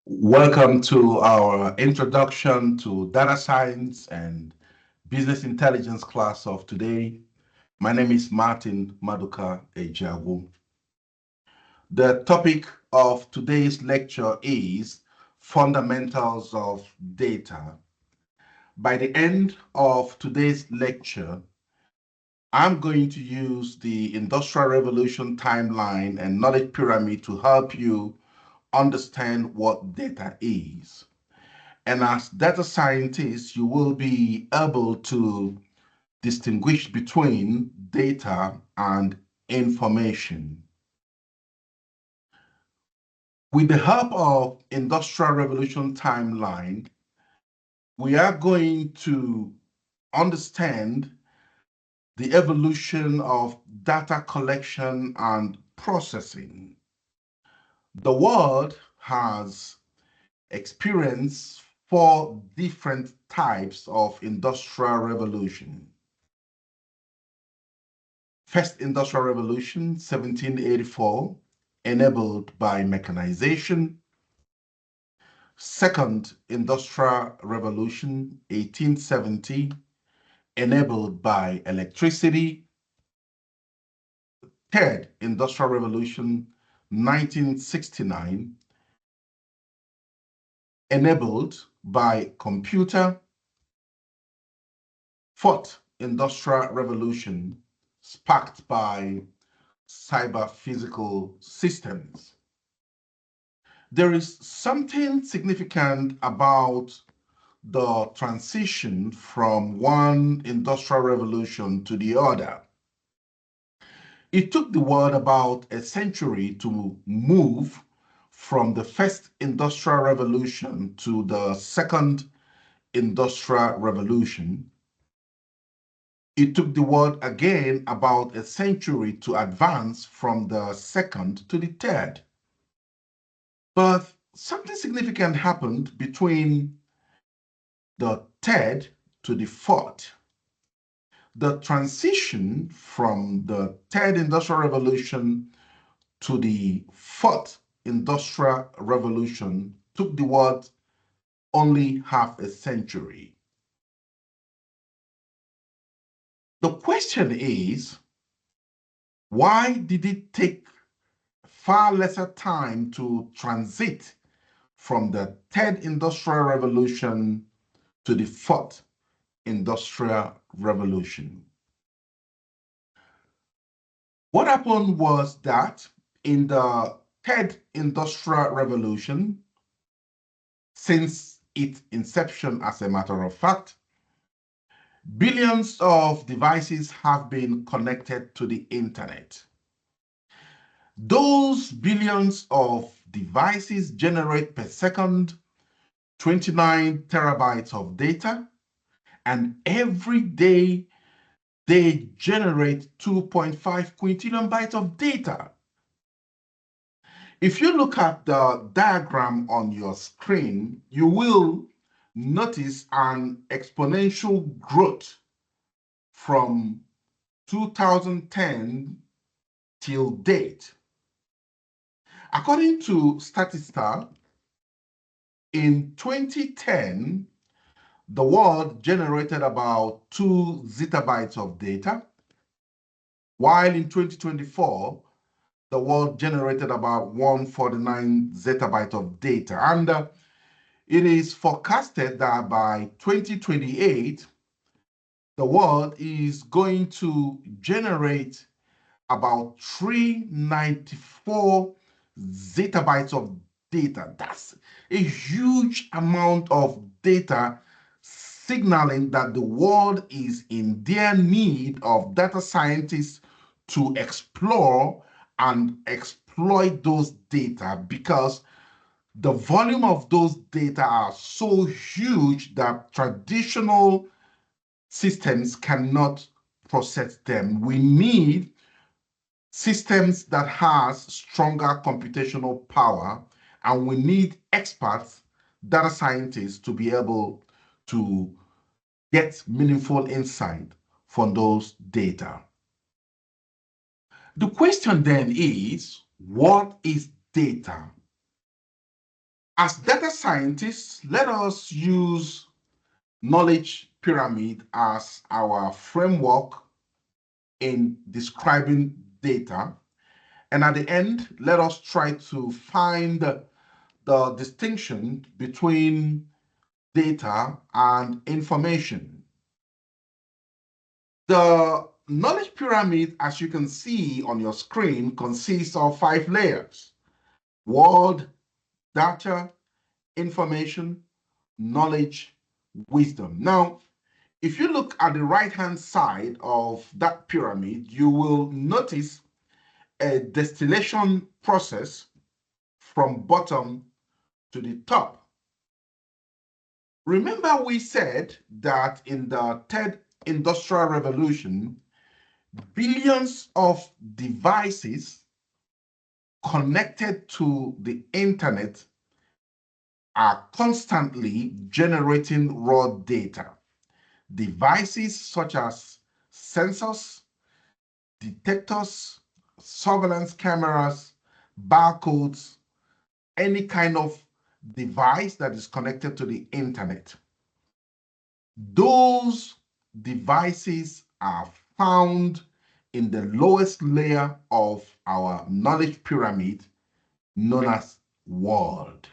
Welcome to our introduction to data science and business intelligence class of today. My name is Martin Maduka Ejawu. The topic of today's lecture is fundamentals of data. By the end of today's lecture, I'm going to use the Industrial Revolution timeline and knowledge pyramid to help you understand what data is. And as data scientists, you will be able to distinguish between data and information. With the help of Industrial Revolution timeline, we are going to understand the evolution of data collection and processing. The world has experienced four different types of industrial revolution. First Industrial Revolution, 1784, enabled by mechanization. Second Industrial Revolution, 1870, enabled by electricity. Third Industrial Revolution, 1969, enabled by computer. Fourth Industrial Revolution, sparked by cyber-physical systems. There is something significant about the transition from one industrial revolution to the other. It took the world about a century to move from the first industrial revolution to the second industrial revolution. It took the world again about a century to advance from the second to the third. But something significant happened between the third to the fourth. The transition from the third industrial revolution to the fourth industrial revolution took the world only half a century. The question is, why did it take far lesser time to transit from the third industrial revolution to the fourth industrial revolution? What happened was that in the third industrial revolution, since its inception, as a matter of fact, billions of devices have been connected to the internet. Those billions of devices generate per second 29 terabytes of data, and every day they generate 2.5 quintillion bytes of data. If you look at the diagram on your screen, you will notice an exponential growth from 2010 till date. According to Statista, in 2010, the world generated about 2 zettabytes of data, while in 2024, the world generated about 149 zettabytes of data. And it is forecasted that by 2028, the world is going to generate about 394 zettabytes of data. That's a huge amount of data, signaling that the world is in their need of data scientists to explore and exploit those data, because the volume of those data are so huge that traditional systems cannot process them. We need systems that has stronger computational power, and we need experts, data scientists, to be able to get meaningful insight from those data. The question then is, what is data? As data scientists, let us use knowledge pyramid as our framework in describing data. And at the end, let us try to find the distinction between data and information. The knowledge pyramid, as you can see on your screen, consists of 5 layers: word, data, information, knowledge, wisdom. Now, if you look at the right-hand side of that pyramid, you will notice a distillation process from bottom to the top. Remember, we said that in the third industrial revolution, billions of devices connected to the internet are constantly generating raw data. Devices such as sensors, detectors, surveillance cameras, barcodes, any kind of device that is connected to the internet. Those devices are found in the lowest layer of our knowledge pyramid, known as world.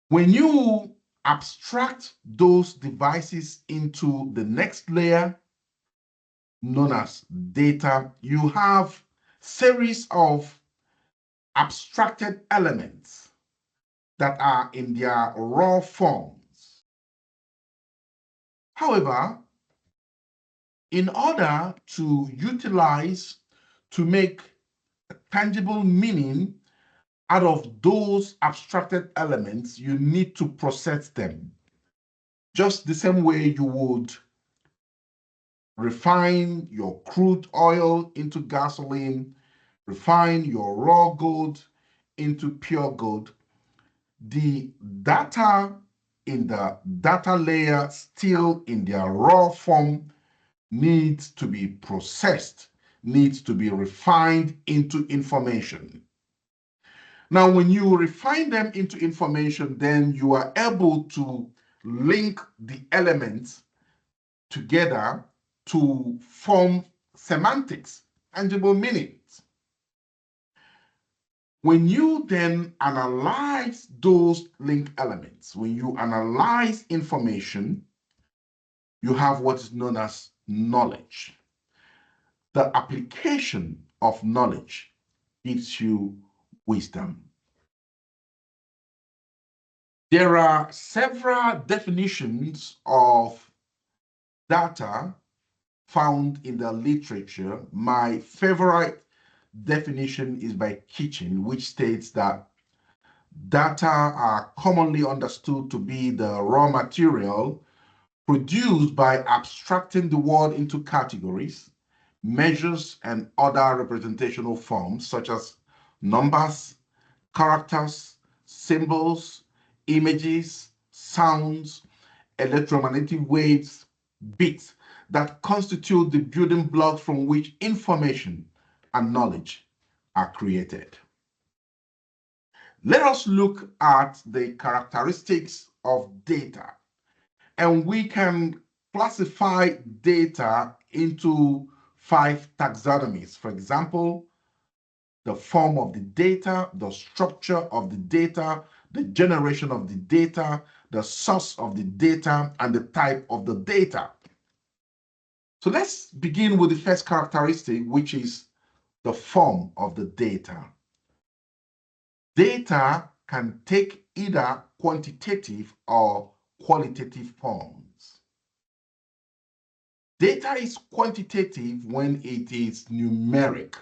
When you abstract those devices into the next layer, known as data, you have series of abstracted elements that are in their raw forms. However, in order to make tangible meaning out of those abstracted elements, you need to process them. Just the same way you would refine your crude oil into gasoline, refine your raw gold into pure gold. The data in the data layer, still in their raw form, needs to be processed, needs to be refined into information. Now, when you refine them into information, then you are able to link the elements together to form semantics, tangible meanings. When you then analyze those linked elements, when you analyze information, you have what is known as knowledge. The application of knowledge gives you wisdom. There are several definitions of data found in the literature. My favorite definition is by Kitchen, which states that data are commonly understood to be the raw material produced by abstracting the world into categories, measures, and other representational forms such as numbers, characters, symbols, images, sounds, electromagnetic waves, bits that constitute the building blocks from which information and knowledge are created. Let us look at the characteristics of data, and we can classify data into 5 taxonomies. For example, the form of the data, the structure of the data, the generation of the data, the source of the data, and the type of the data. So let's begin with the first characteristic, which is the form of the data. Data can take either quantitative or qualitative forms. Data is quantitative when it is numeric.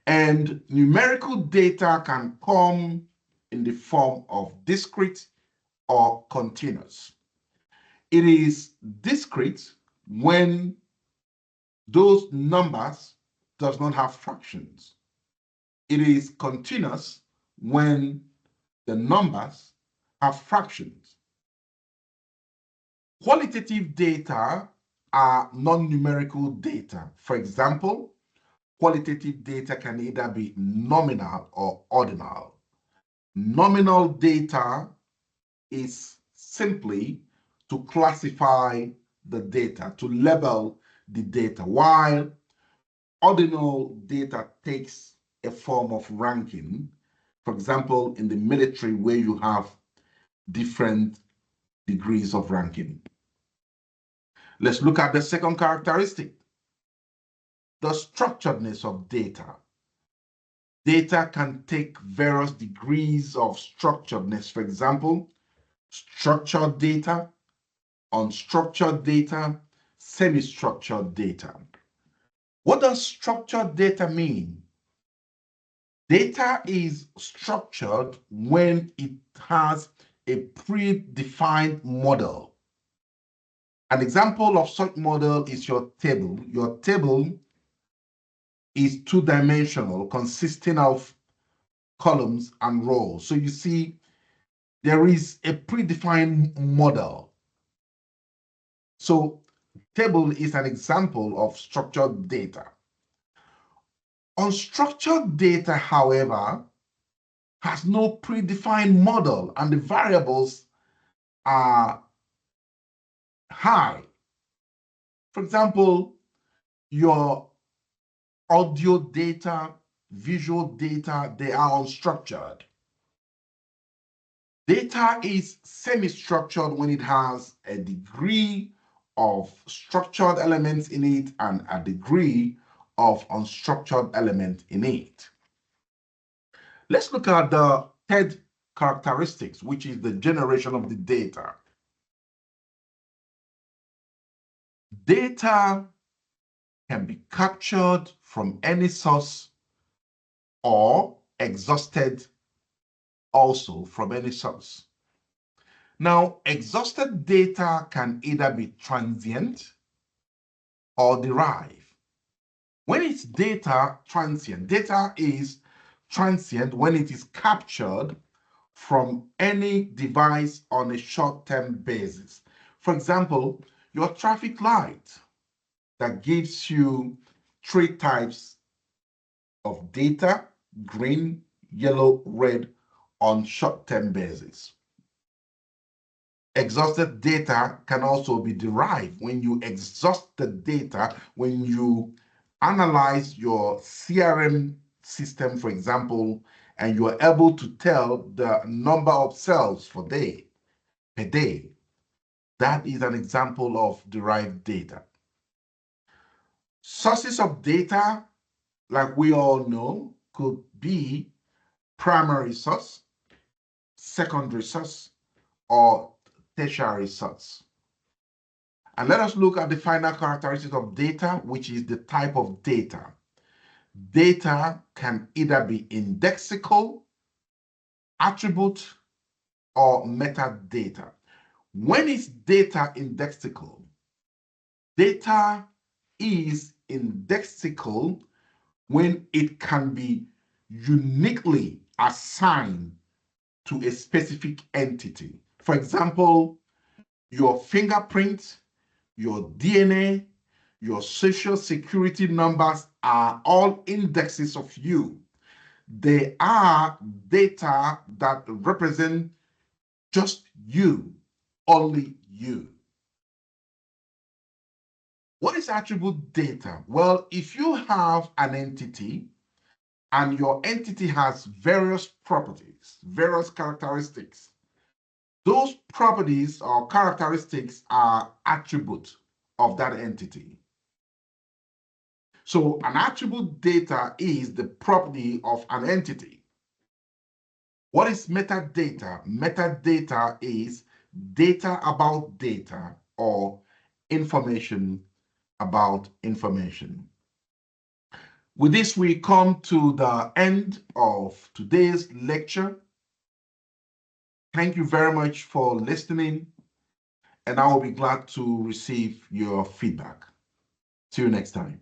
And numerical data can come in the form of discrete or continuous. It is discrete when those numbers does not have fractions. It is continuous when the numbers have fractions. Qualitative data are non-numerical data. For example, qualitative data can either be nominal or ordinal. Nominal data is simply to classify the data, to label the data, while ordinal data takes a form of ranking. For example, in the military, where you have different degrees of ranking. Let's look at the second characteristic, the structuredness of data. Data can take various degrees of structuredness. For example, structured data, unstructured data, semi-structured data. What does structured data mean? Data is structured when it has a predefined model. An example of such model is your table. Your table is two-dimensional, consisting of columns and rows. So you see, there is a predefined model. So table is an example of structured data. Unstructured data, however, has no predefined model, and the variables are high. For example, your audio data, visual data, they are unstructured. Data is semi-structured when it has a degree of structured elements in it and a degree of unstructured element in it. Let's look at the third characteristics, which is the generation of the data. Data can be captured from any source or exhausted also from any source. Now, exhausted data can either be transient or derived. When it's data transient, data is transient when it is captured from any device on a short-term basis. For example, your traffic light that gives you three types of data: green, yellow, red, on short-term basis. Exhausted data can also be derived when you exhaust the data, when you analyze your CRM system, for example, and you are able to tell the number of sales per day. That is an example of derived data. Sources of data, like we all know, could be primary source, secondary source, or tertiary source. And let us look at the final characteristic of data, which is the type of data. Data can either be indexical, attribute, or metadata. When is data indexical? Data is indexical when it can be uniquely assigned to a specific entity. For example, your fingerprint, your DNA, your social security numbers are all indexes of you. They are data that represent just you, only you. What is attribute data? Well, if you have an entity and your entity has various properties, various characteristics, those properties or characteristics are attributes of that entity. So an attribute data is the property of an entity. What is metadata? Metadata is data about data or information about information. With this, we come to the end of today's lecture. Thank you very much for listening, and I will be glad to receive your feedback. See you next time.